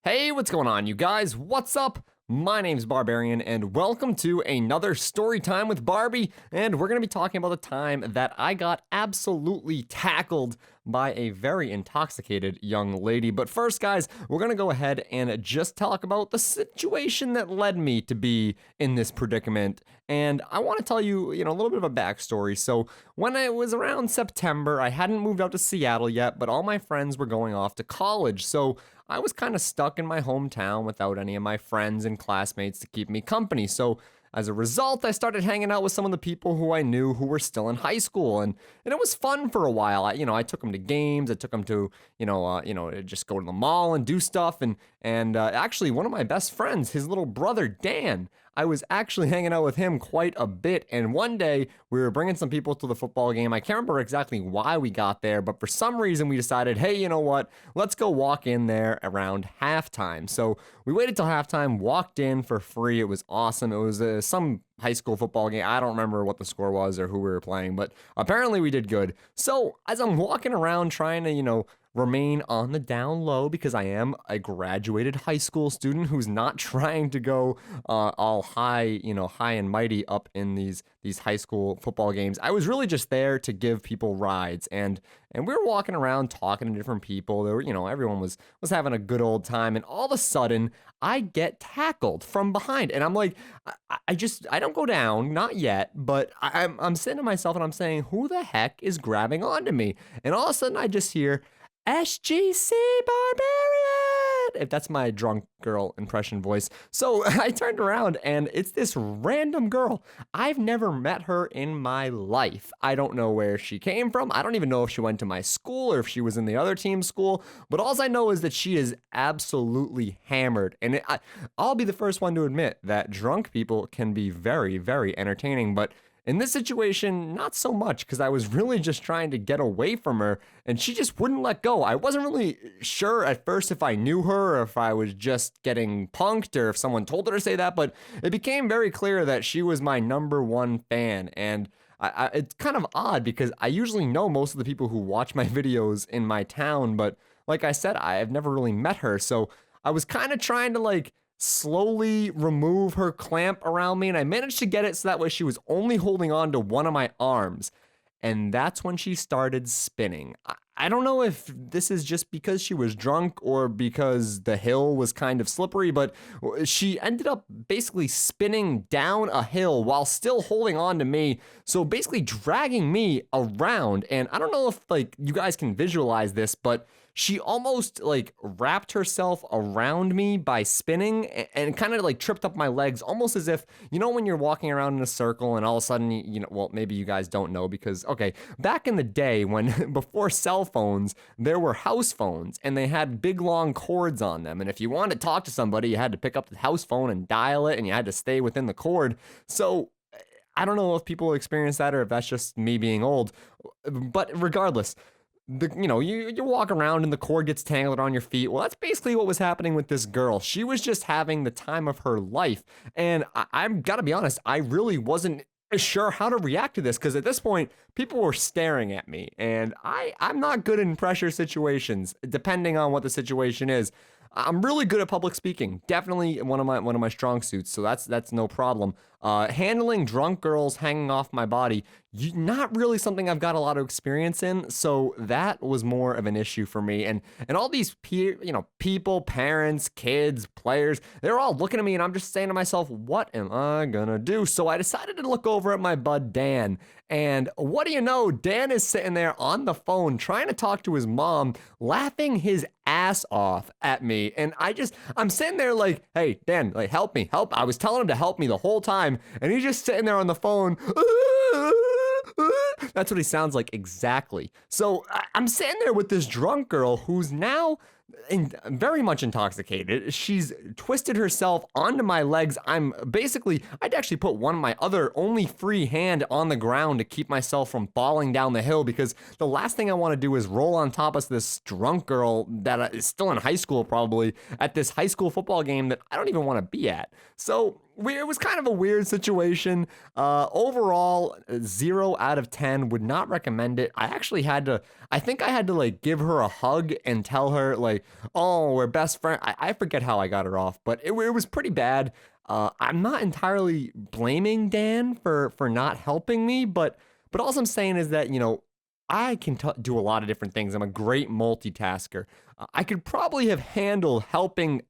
Hey, what's going on, you guys? What's up? My name's Barbarian, and welcome to another story time with Barbie. And we're going to be talking about the time that I got absolutely tackled by a very intoxicated young lady. But first, guys, we're going to go ahead and just talk about the situation that led me to be in this predicament. And I want to tell you, a little bit of a backstory. So, when I was around September, I hadn't moved out to Seattle yet, but all my friends were going off to college. So, I was kind of stuck in my hometown without any of my friends and classmates to keep me company. So, as a result, I started hanging out with some of the people who I knew who were still in high school, and it was fun for a while. I took them to games. I took them to, just go to the mall and do stuff. And actually, one of my best friends, his little brother Dan, I was actually hanging out with him quite a bit. And one day we were bringing some people to the football game. I can't remember exactly why we got there, but for some reason we decided, hey, you know what? Let's go walk in there around halftime. So we waited till halftime, walked in for free. It was awesome. It was some high school football game. I don't remember what the score was or who we were playing, but apparently we did good. So as I'm walking around trying to, remain on the down low because I am a graduated high school student who's not trying to go all high, high and mighty up in these high school football games. I was really just there to give people rides, and we were walking around talking to different people. There were, everyone was having a good old time, and all of a sudden I get tackled from behind, and I'm like, I don't go down, not yet, but I'm saying to myself, and I'm saying, who the heck is grabbing onto me? And all of a sudden I just hear SGC Barbarian, if that's my drunk girl impression voice. So I turned around and it's this random girl. I've never met her in my life. I don't know where she came from. I don't even know if she went to my school or if she was in the other team's school. But all I know is that she is absolutely hammered. And I'll be the first one to admit that drunk people can be very, very entertaining. But in this situation, not so much, because I was really just trying to get away from her, and she just wouldn't let go. I wasn't really sure at first if I knew her, or if I was just getting punked, or if someone told her to say that, but it became very clear that she was my number one fan, and it's kind of odd, because I usually know most of the people who watch my videos in my town, but like I said, I've never really met her, so I was kind of trying to, slowly remove her clamp around me, and I managed to get it so that way she was only holding on to one of my arms. And that's when she started spinning. I don't know if this is just because she was drunk or because the hill was kind of slippery, but she ended up basically spinning down a hill while still holding on to me. So basically dragging me around. And I don't know if you guys can visualize this, but she almost wrapped herself around me by spinning and kind of tripped up my legs, almost as if, when you're walking around in a circle and all of a sudden, well, maybe you guys don't know because, okay, back in the day when before cell phones, there were house phones and they had big long cords on them. And if you wanted to talk to somebody, you had to pick up the house phone and dial it and you had to stay within the cord. So I don't know if people experience that or if that's just me being old, but regardless, you walk around and the cord gets tangled on your feet. Well, that's basically what was happening with this girl. She was just having the time of her life. And I'm gotta be honest, I really wasn't sure how to react to this because at this point, people were staring at me. And I'm not good in pressure situations, depending on what the situation is. I'm really good at public speaking. Definitely one of my strong suits. So that's no problem. Handling drunk girls hanging off my body, not really something I've got a lot of experience in. So that was more of an issue for me. And all these people, parents, kids, players, they're all looking at me, and I'm just saying to myself, what am I gonna do? So I decided to look over at my bud Dan. And what do you know? Dan is sitting there on the phone trying to talk to his mom, laughing his ass off at me. And I'm sitting there like, hey, Dan, help me, help. I was telling him to help me the whole time. And he's just sitting there on the phone. That's what he sounds like exactly. So I'm sitting there with this drunk girl who's now very much intoxicated. She's twisted herself onto my legs. I'd actually put my other only free hand on the ground to keep myself from falling down the hill because the last thing I want to do is roll on top of this drunk girl that is still in high school probably at this high school football game that I don't even want to be at. So it was kind of a weird situation. Overall, 0 out of 10, would not recommend it. I think I had to like give her a hug and tell her like, oh, we're best friends. I forget how I got her off, but it was pretty bad. I'm not entirely blaming Dan for not helping me, but all I'm saying is that, I can do a lot of different things. I'm a great multitasker. I could probably have handled helping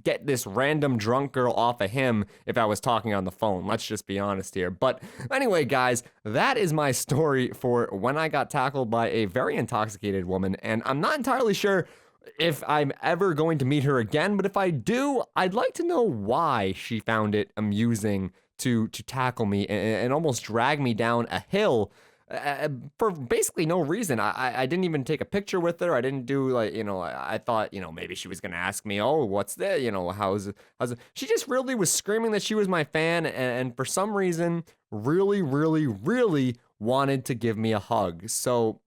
get this random drunk girl off of him if I was talking on the phone. Let's just be honest here. But anyway, guys, that is my story for when I got tackled by a very intoxicated woman. And I'm not entirely sure if I'm ever going to meet her again, but if I do, I'd like to know why she found it amusing to tackle me and almost drag me down a hill for basically no reason. I didn't even take a picture with her. I didn't do like, I thought, maybe she was going to ask me, oh, what's that? How's it? She just really was screaming that she was my fan. And for some reason, really, really, really wanted to give me a hug. So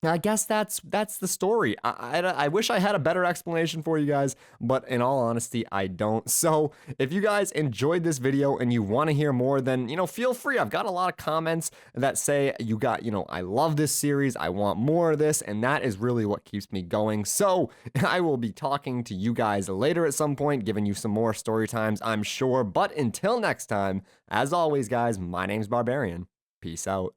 I guess that's the story. I wish I had a better explanation for you guys, but in all honesty, I don't. So if you guys enjoyed this video and you want to hear more, then, feel free. I've got a lot of comments that say I love this series. I want more of this. And that is really what keeps me going. So I will be talking to you guys later at some point, giving you some more story times, I'm sure. But until next time, as always, guys, my name's Barbarian. Peace out.